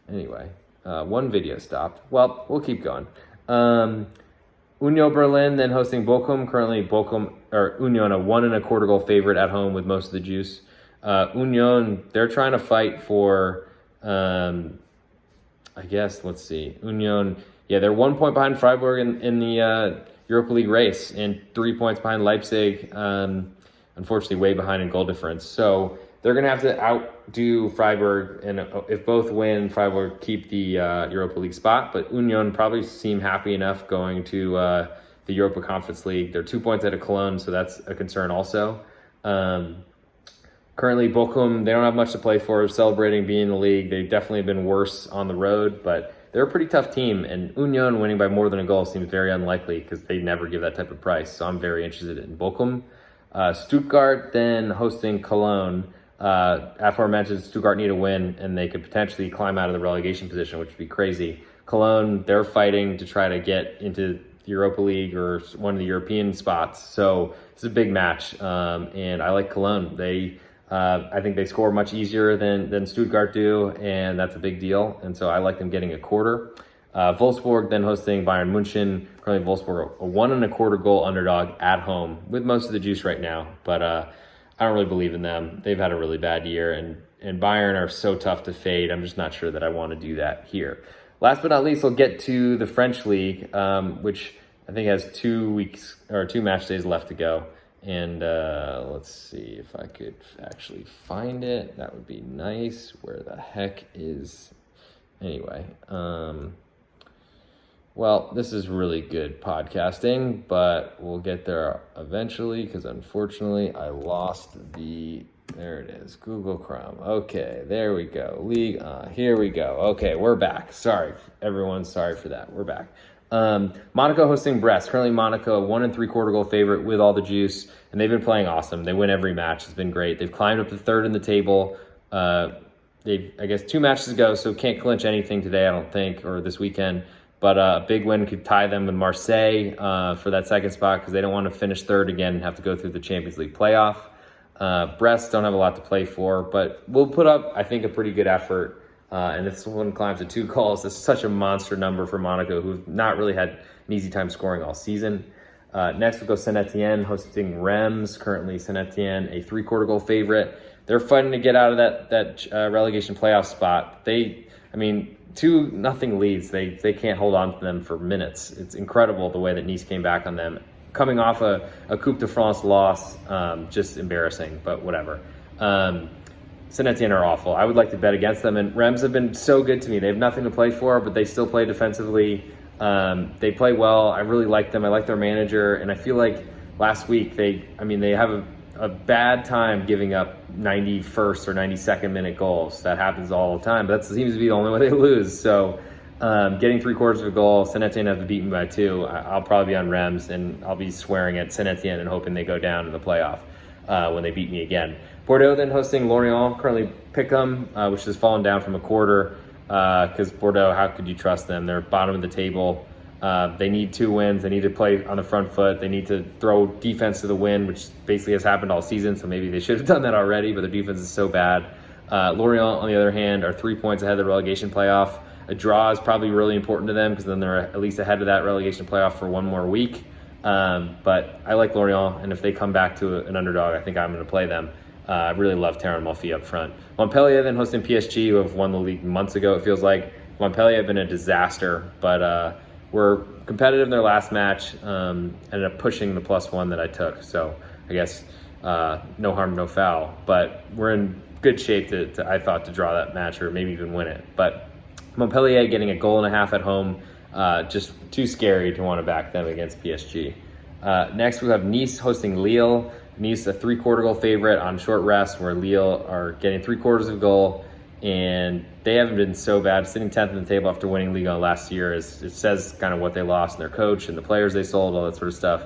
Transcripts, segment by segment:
Anyway, one video stopped. Well, we'll keep going. Union Berlin then hosting Bochum. Currently, Union a 1.25 goal favorite at home with most of the juice. Union, they're trying to fight for, let's see. Union, they're 1 point behind Freiburg in the Europa League race and 3 points behind Leipzig. Unfortunately, way behind in goal difference. So they're going to have to outdo Freiburg, and if both win, Freiburg keep the Europa League spot. But Union probably seem happy enough going to the Europa Conference League. They're 2 points out of Cologne, so that's a concern also. Currently, Bochum, they don't have much to play for, celebrating being in the league. They've definitely been worse on the road, but they're a pretty tough team, and Union winning by more than a goal seems very unlikely because they never give that type of price. So I'm very interested in Bochum. Stuttgart then hosting Cologne. Aforementioned, Stuttgart need a win, and they could potentially climb out of the relegation position, which would be crazy. Cologne, they're fighting to try to get into the Europa League or one of the European spots. So it's a big match, and I like Cologne. I think they score much easier than Stuttgart do, and that's a big deal. And so I like them getting a quarter. Wolfsburg then hosting Bayern München. Currently Wolfsburg a 1.25 goal underdog at home with most of the juice right now. But I don't really believe in them. They've had a really bad year, and Bayern are so tough to fade. I'm just not sure that I want to do that here. Last but not least, we'll get to the French League, which I think has 2 match days left to go. And let's see if I could actually find it. That would be nice. Where the heck is... Anyway, well, this is really good podcasting, but we'll get there eventually because unfortunately I lost there it is, Google Chrome. Okay, there we go. League, here we go. Okay, we're back. Sorry, everyone. Sorry for that. We're back. Monaco hosting Brest. Currently Monaco, a 1.75 goal favorite with all the juice, and they've been playing awesome. They win every match. It's been great. They've climbed up to third in the table. They've, 2 matches to go, so can't clinch anything today, I don't think, or this weekend. But a big win could tie them with Marseille for that second spot because they don't want to finish third again and have to go through the Champions League playoff. Brest don't have a lot to play for, but we'll put up, I think, a pretty good effort. And this one climbs to 2 goals. That's such a monster number for Monaco, who've not really had an easy time scoring all season. Next, we'll go Saint-Etienne hosting Reims. Currently, Saint-Etienne, a 3/4 goal favorite. They're fighting to get out of that relegation playoff spot. 2-0 leads. They can't hold on to them for minutes. It's incredible the way that Nice came back on them. Coming off a Coupe de France loss, just embarrassing, but whatever. Saint-Etienne are awful. I would like to bet against them, and Reims have been so good to me. They have nothing to play for, but they still play defensively. They play well. I really like them. I like their manager, and I feel like last week they have a bad time giving up 91st or 92nd minute goals. That happens all the time, but that seems to be the only way they lose. So getting 3/4 of a goal, Saint-Etienne have to beat me by 2. I'll probably be on Reims, and I'll be swearing at Saint-Etienne and hoping they go down in the playoff when they beat me again. Bordeaux then hosting Lorient, currently Pick'em, which has fallen down from a quarter because Bordeaux, how could you trust them? They're bottom of the table. They need 2 wins. They need to play on the front foot. They need to throw defense to the wind, which basically has happened all season, so maybe they should have done that already, but their defense is so bad. Lorient, on the other hand, are 3 points ahead of the relegation playoff. A draw is probably really important to them because then they're at least ahead of that relegation playoff for 1 more week. But I like Lorient, and if they come back to an underdog, I think I'm going to play them. I really love Taron Mulphy up front. Montpellier then hosting PSG, who have won the league months ago, it feels like. Montpellier have been a disaster, but were competitive in their last match, ended up pushing the +1 that I took. So I guess no harm, no foul. But we're in good shape I thought, to draw that match or maybe even win it. But Montpellier getting 1.5 goals at home, just too scary to want to back them against PSG. Next, we have Nice hosting Lille. Nice, a 3/4 goal favorite on short rest, where Lille are getting 3/4 of a goal, and they haven't been so bad. Sitting 10th in the table after winning Ligue 1 last year, it says kind of what they lost in their coach and the players they sold, all that sort of stuff.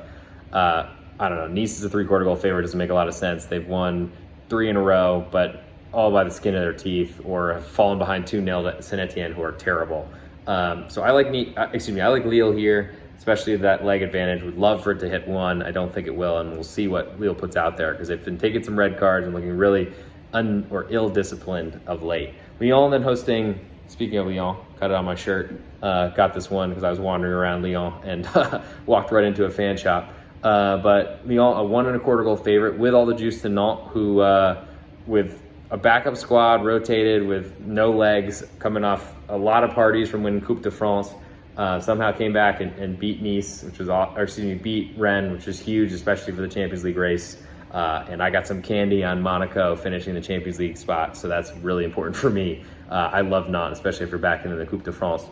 I don't know. Nice is a 3/4 goal favorite. Doesn't make a lot of sense. They've won 3 in a row, but all by the skin of their teeth, or have fallen behind 2-0 to Saint-Etienne, who are terrible. So I like Lille here, especially that leg advantage. Would love for it to hit 1. I don't think it will, and we'll see what Lille puts out there because they've been taking some red cards and looking really ill-disciplined of late. Lyon then hosting Speaking of Lyon, cut it on my shirt. Got this one because I was wandering around Lyon and walked right into a fan shop. But Lyon, a 1.25 goal favorite with all the juice to Nantes, who with a backup squad rotated with no legs, coming off a lot of parties from winning Coupe de France, somehow came back and beat Nice, beat Rennes, which was huge, especially for the Champions League race. And I got some candy on Monaco finishing the Champions League spot, so that's really important for me. I love Nantes, especially if you're back into the Coupe de France.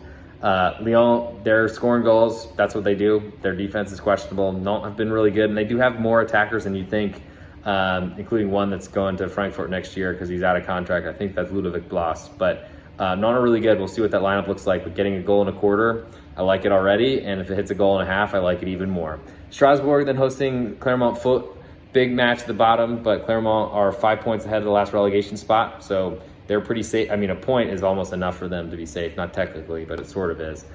Lyon, they're scoring goals. That's what they do. Their defense is questionable. Nantes have been really good, and they do have more attackers than you think, including one that's going to Frankfurt next year because he's out of contract. I think that's Ludovic Blas. But Nantes are really good. We'll see what that lineup looks like. But getting a goal and a quarter, I like it already. And if it hits a goal and a half, I like it even more. Strasbourg then hosting Clermont Foot. Big match at the bottom, but Clermont are 5 points ahead of the last relegation spot, so they're pretty safe. I mean, a point is almost enough for them to be safe, not technically, but it sort of is.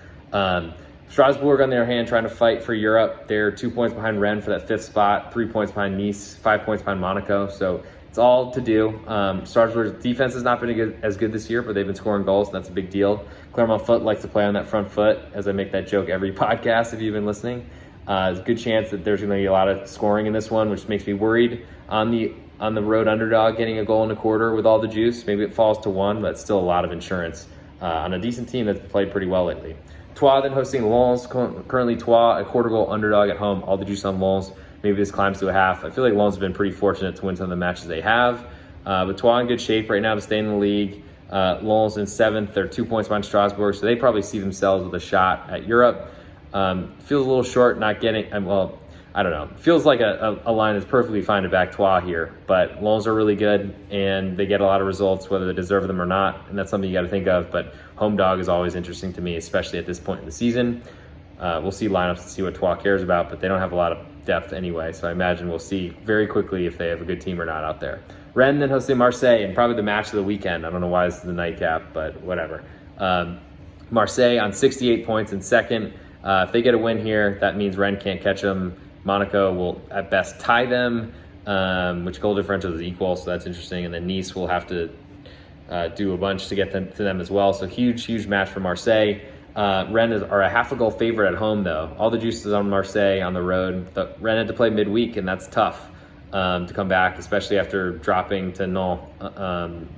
Strasbourg, on the other hand, trying to fight for Europe. They're 2 points behind Rennes for that 5th spot, 3 points behind Nice, 5 points behind Monaco, so it's all to do. Strasbourg's defense has not been as good this year, but they've been scoring goals, and that's a big deal. Clermont Foot likes to play on that front foot, as I make that joke every podcast if you've been listening. There's a good chance that there's going to be a lot of scoring in this one, which makes me worried on the road underdog getting a goal and a quarter with all the juice. Maybe it falls to 1, but it's still a lot of insurance on a decent team that's played pretty well lately. Troyes then hosting Lens. Currently Troyes, a quarter goal underdog at home. All the juice on Lens. Maybe this climbs to a half. I feel like Lens has been pretty fortunate to win some of the matches they have. But Troyes in good shape right now to stay in the league. Lens in 7th. They're 2 points behind Strasbourg, so they probably see themselves with a shot at Europe. Feels a little short not getting, well, I don't know. Feels like a line that's perfectly fine to back Troyes here, but Lens are really good and they get a lot of results whether they deserve them or not, and that's something you got to think of, but home dog is always interesting to me, especially at this point in the season. We'll see lineups and see what Troyes cares about, but they don't have a lot of depth anyway, so I imagine we'll see very quickly if they have a good team or not out there. Rennes then hosting Marseille, and probably the match of the weekend. I don't know why this is the nightcap, but whatever. Marseille on 68 points in second. If they get a win here, that means Rennes can't catch them. Monaco will at best tie them, which goal differential is equal, so that's interesting. And then Nice will have to do a bunch to get them to them as well. So huge match for Marseille. Rennes are a half a goal favorite at home, though. All the juice is on Marseille on the road. Rennes had to play midweek, and that's tough to come back, especially after dropping to Nantes.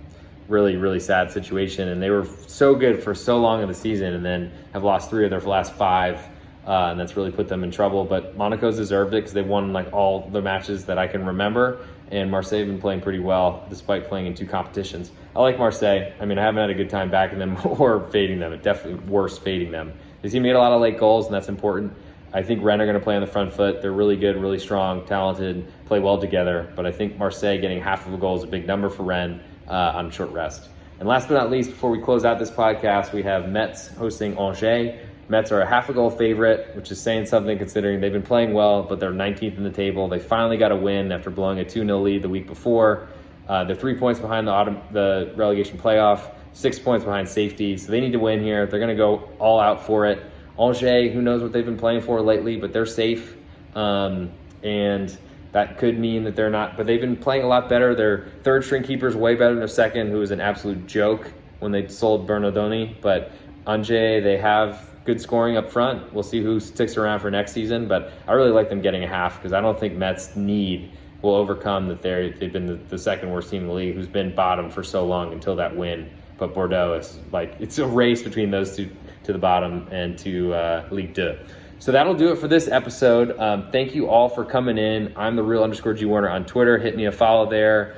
Really sad situation, and they were so good for so long in the season and then have lost 3 of their last 5, and that's really put them in trouble. But Monaco's deserved it because they won like all the matches that I can remember, and Marseille have been playing pretty well despite playing in 2 competitions. I like Marseille. I mean, I haven't had a good time backing them or fading them. It's definitely worse fading them. The team made a lot of late goals, and that's important. I think Rennes are going to play on the front foot. They're really good, really strong, talented, play well together, but I think Marseille getting half of a goal is a big number for Rennes on short rest. And last but not least, before we close out this podcast, we have Metz hosting Angers. Metz are a half a goal favorite, which is saying something considering they've been playing well, but they're 19th in the table. They finally got a win after blowing a 2-0 lead the week before. They're 3 points behind the relegation playoff, 6 points behind safety, so they need to win here. They're going to go all out for it. Angers, who knows what they've been playing for lately, but they're safe, and that could mean that they're not, but they've been playing a lot better. Their third string keeper is way better than their second, who was an absolute joke when they sold Bernardoni. But Angers, they have good scoring up front. We'll see who sticks around for next season, but I really like them getting a half because I don't think Metz will overcome that they've been the second worst team in the league, who's been bottom for so long until that win. But Bordeaux is it's a race between those two to the bottom and to Ligue 2. So that'll do it for this episode. Thank you all for coming in. I'm the real_G Warner on Twitter. Hit me a follow there.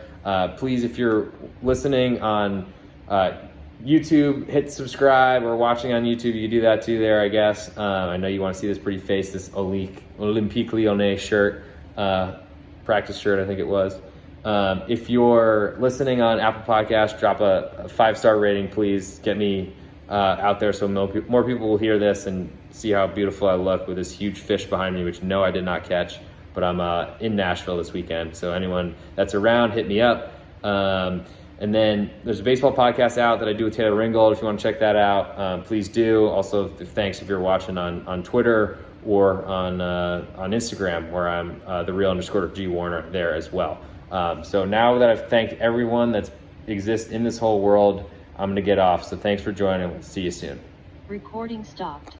Please, if you're listening on YouTube, hit subscribe, or watching on YouTube, you can do that too there, I guess. I know you want to see this pretty face, this Olympique Lyonnais shirt, practice shirt, I think it was. If you're listening on Apple Podcasts, drop a 5-star rating, please. Get me out there so more people will hear this and see how beautiful I look with this huge fish behind me, which no, I did not catch, but I'm in Nashville this weekend. So anyone that's around, hit me up. And then there's a baseball podcast out that I do with Taylor Ringgold. If you want to check that out, please do. Also, thanks if you're watching on Twitter or on Instagram, where I'm the real_G Warner there as well. So now that I've thanked everyone that exists in this whole world, I'm going to get off. So thanks for joining. We'll see you soon. Recording stopped.